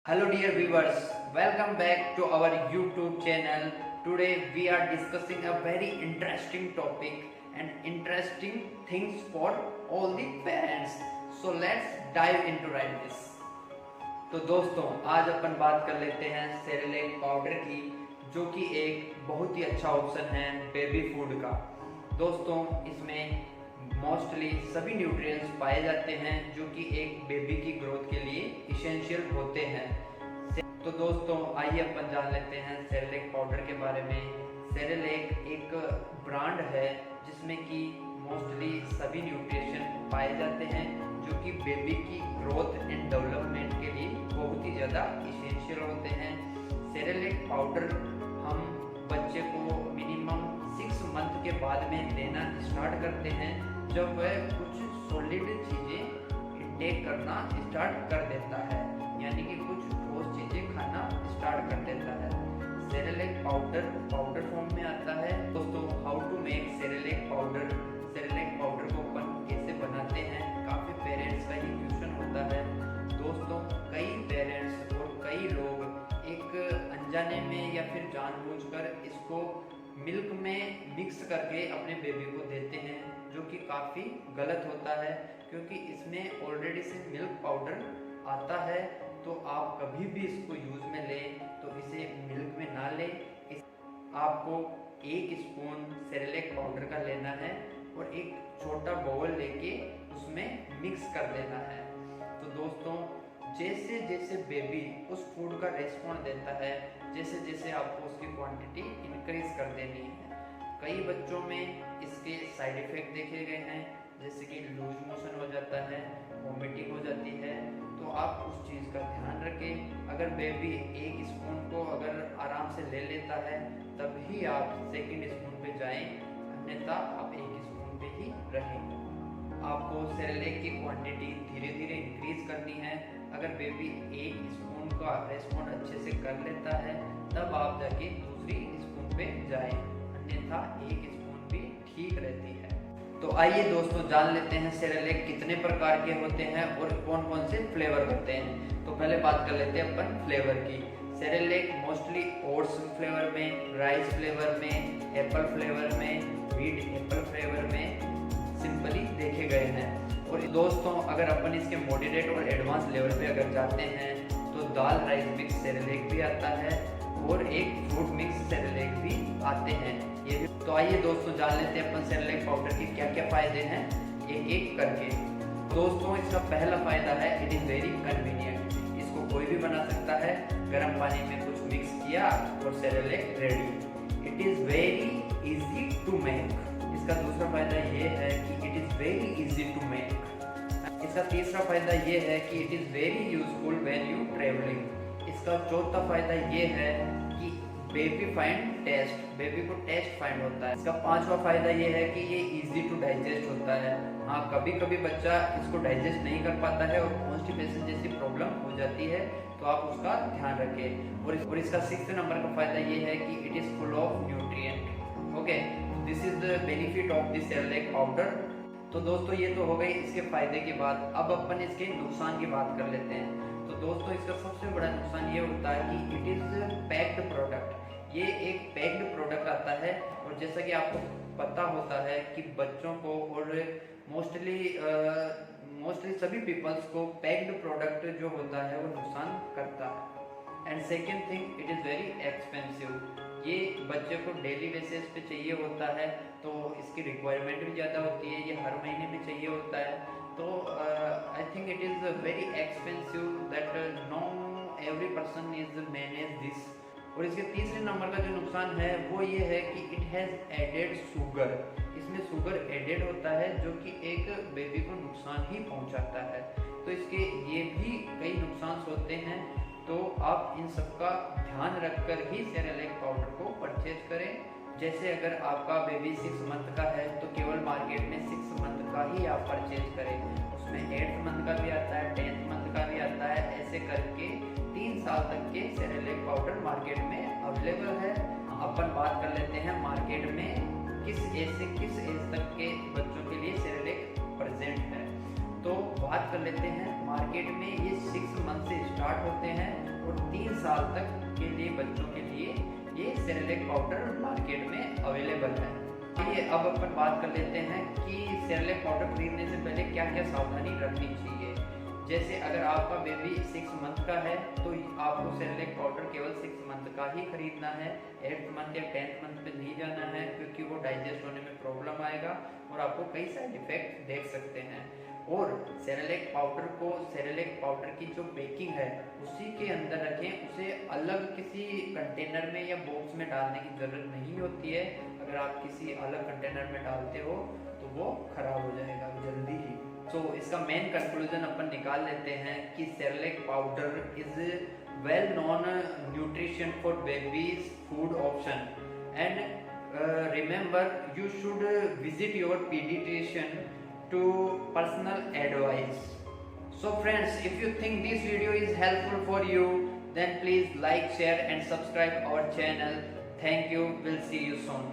Hello dear viewers, welcome back to our YouTube channel. Today we are discussing a very interesting topic and interesting things for all the parents. So let's dive into right this. तो दोस्तों आज अपन बात कर लेते हैं Cerelac powder की, जो कि एक बहुत ही अच्छा ऑप्शन है बेबी फूड का। दोस्तों इसमें मोस्टली सभी न्यूट्रिएंट्स पाए जाते हैं जो कि एक बेबी की ग्रोथ के लिए इसेंशियल होते हैं। तो दोस्तों आइए अपन जान लेते हैं सेरेलैक पाउडर के बारे में। सेरेलैक एक ब्रांड है जिसमें कि मोस्टली सभी न्यूट्रिशन पाए जाते हैं जो कि बेबी की ग्रोथ एंड डेवलपमेंट के लिए बहुत ही ज़्यादा इसेंशियल होते हैं। सेरेलैक पाउडर हम बच्चे को मिनिमम 6 मंथ के बाद में देना स्टार्ट करते हैं जब वह कुछ सॉलिड चीज़ें इनटेक करना स्टार्ट कर देता है, यानी कि कुछ ठोस चीज़ें खाना स्टार्ट कर देता है। सेरेलैक पाउडर फॉर्म में आता है। दोस्तों how to make Cerelac powder को अपन कैसे बनाते हैं, काफ़ी पेरेंट्स का ये क्वेश्चन होता है। दोस्तों कई पेरेंट्स और कई लोग एक अनजाने में या फिर जानबूझकर इसको मिल्क में मिक्स करके अपने बेबी को देते हैं, जो कि काफ़ी गलत होता है क्योंकि इसमें ऑलरेडी से मिल्क पाउडर आता है। तो आप कभी भी इसको यूज़ में लें तो इसे मिल्क में ना लें। आपको 1 स्पून सेरेलैक पाउडर का लेना है और एक छोटा बाउल लेके उसमें मिक्स कर देना है। तो दोस्तों जैसे जैसे बेबी उस फूड का रेस्पॉन्स देता है, जैसे जैसे आपको उसकी क्वांटिटी इंक्रीज कर देनी है। कई बच्चों में इसके साइड इफ़ेक्ट देखे गए हैं, जैसे कि लूज मोशन हो जाता है, वॉमिटिंग हो जाती है। तो आप उस चीज़ का ध्यान रखें। अगर बेबी 1 स्पून को अगर आराम से ले लेता है तभी आप 2nd स्पून पे जाएं, अन्यथा आप 1 स्पून पे ही रहें। आपको सेरेलैक की क्वांटिटी धीरे धीरे इंक्रीज करनी है। अगर बेबी 1 स्पून का रेस्पॉन्ड अच्छे से कर लेता है तब आप जाके दूसरी स्पून पे जाएं, अन्यथा 1 स्पून भी ठीक रहती है। तो आइए दोस्तों जान लेते हैं सेरेलैक कितने प्रकार के होते हैं और कौन कौन से फ्लेवर होते हैं। तो पहले बात कर लेते हैं अपन फ्लेवर की। सेरेलैक मोस्टली ओट्स फ्लेवर में, राइस फ्लेवर में, एप्पल फ्लेवर में, व्हीट एप्पल फ्लेवर में सिंपली देखे गए हैं। और दोस्तों अगर अपन इसके मॉडरेट और एडवांस लेवल पे अगर जाते हैं तो दाल राइस मिक्स सेरेलैक भी आता है और एक फ्रूट मिक्स सेरेलैक भी आते हैं ये भी। तो आइए दोस्तों जान लेते हैं अपन सेरेलैक पाउडर के क्या क्या फ़ायदे हैं एक एक करके। दोस्तों इसका पहला फ़ायदा है इट इज़ वेरी कन्वीनियंट। इसको कोई भी बना सकता है। गर्म पानी में कुछ मिक्स किया और Cerelac ready. It is very easy to make. इसका दूसरा फ़ायदा ये है कि it is very easy to make. इसका तीसरा फ़ायदा ये है कि it is very useful when you travelling. इसका चौथा फ़ायदा ये है कि बेबी को टेस्ट फाइंड होता है। इसका 5वां फ़ायदा ये है कि ये इजी टू डाइजेस्ट होता है। हाँ कभी कभी बच्चा इसको डाइजेस्ट नहीं कर पाता है और कॉन्स्टिपेशन जैसी प्रॉब्लम हो जाती है, तो आप उसका ध्यान रखें। और इसका 6th नंबर का फ़ायदा ये है कि it is full of nutrient. Okay, this is the benefit of the Cerelac powder. तो दोस्तों ये तो हो गई इसके फ़ायदे की बात। अब अपन इसके नुकसान की बात कर लेते हैं। तो दोस्तों इसका सबसे बड़ा नुकसान ये होता है कि इट इज़ पैक्ड प्रोडक्ट। ये एक पैक्ड प्रोडक्ट आता है और जैसा कि आपको पता होता है कि बच्चों को और मोस्टली सभी पीपल्स को पैक्ड प्रोडक्ट जो होता है वो नुकसान करता है। And second thing it is very expensive. ये बच्चे को डेली बेसिस पे चाहिए होता है तो इसकी रिक्वायरमेंट भी ज़्यादा होती है। ये हर महीने में चाहिए होता है। तो I think it is very expensive that know every person is manage this. और इसके तीसरे नंबर का जो नुकसान है वो ये है कि इट हैज़ एडेड शुगर। इसमें शुगर एडेड होता है जो कि एक बेबी को नुकसान ही पहुंचाता है। तो इसके ये भी कई नुकसान होते हैं। तो आप इन सब का ध्यान रखकर ही सेरेलैक पाउडर को परचेज करें। जैसे अगर आपका बेबी 6 मंथ का है तो केवल मार्केट में 6 मंथ का ही आप परचेज करें। उसमें 8th मंथ का भी आता है, 10th मंथ का भी आता है। ऐसे करके 3 साल तक के सेरेलैक पाउडर मार्केट में अवेलेबल है। अपन बात कर लेते हैं मार्केट में किस एज तक के बच्चों के लिए सेरेलैक प्रेजेंट है। तो बात कर लेते हैं मार्केट में ये 6 मंथ से स्टार्ट होते हैं साल तक के लिए बच्चों के लिए ये सेरेलैक पाउडर मार्केट में अवेलेबल है। चलिए अब अपन बात कर लेते हैं कि सेरेलैक पाउडर खरीदने से पहले क्या क्या सावधानी रखनी चाहिए। जैसे अगर आपका बेबी 6 मंथ का है तो आपको सेरेलैक पाउडर केवल 6 मंथ का ही खरीदना है। 8th मंथ या 10th मंथ पे नहीं जाना है, क्योंकि वो डाइजेस्ट होने में प्रॉब्लम आएगा और आपको कई साइड इफेक्ट देख सकते हैं। और सेरेलैक पाउडर की जो पैकिंग है उसी के अंदर रखें, उसे अलग किसी कंटेनर में या बॉक्स में डालने की जरूरत नहीं होती है। अगर आप किसी अलग कंटेनर में डालते हो तो वो खराब हो जाएगा जल्दी ही। तो इसका मेन कंक्लूजन अपन निकाल लेते हैं कि Cerelac powder is well known nutrition for babies food option and remember you should visit your paediatrician to personal advice. So friends, if you think this video is helpful for you, then please like, share and subscribe our channel. Thank you. We'll see you soon.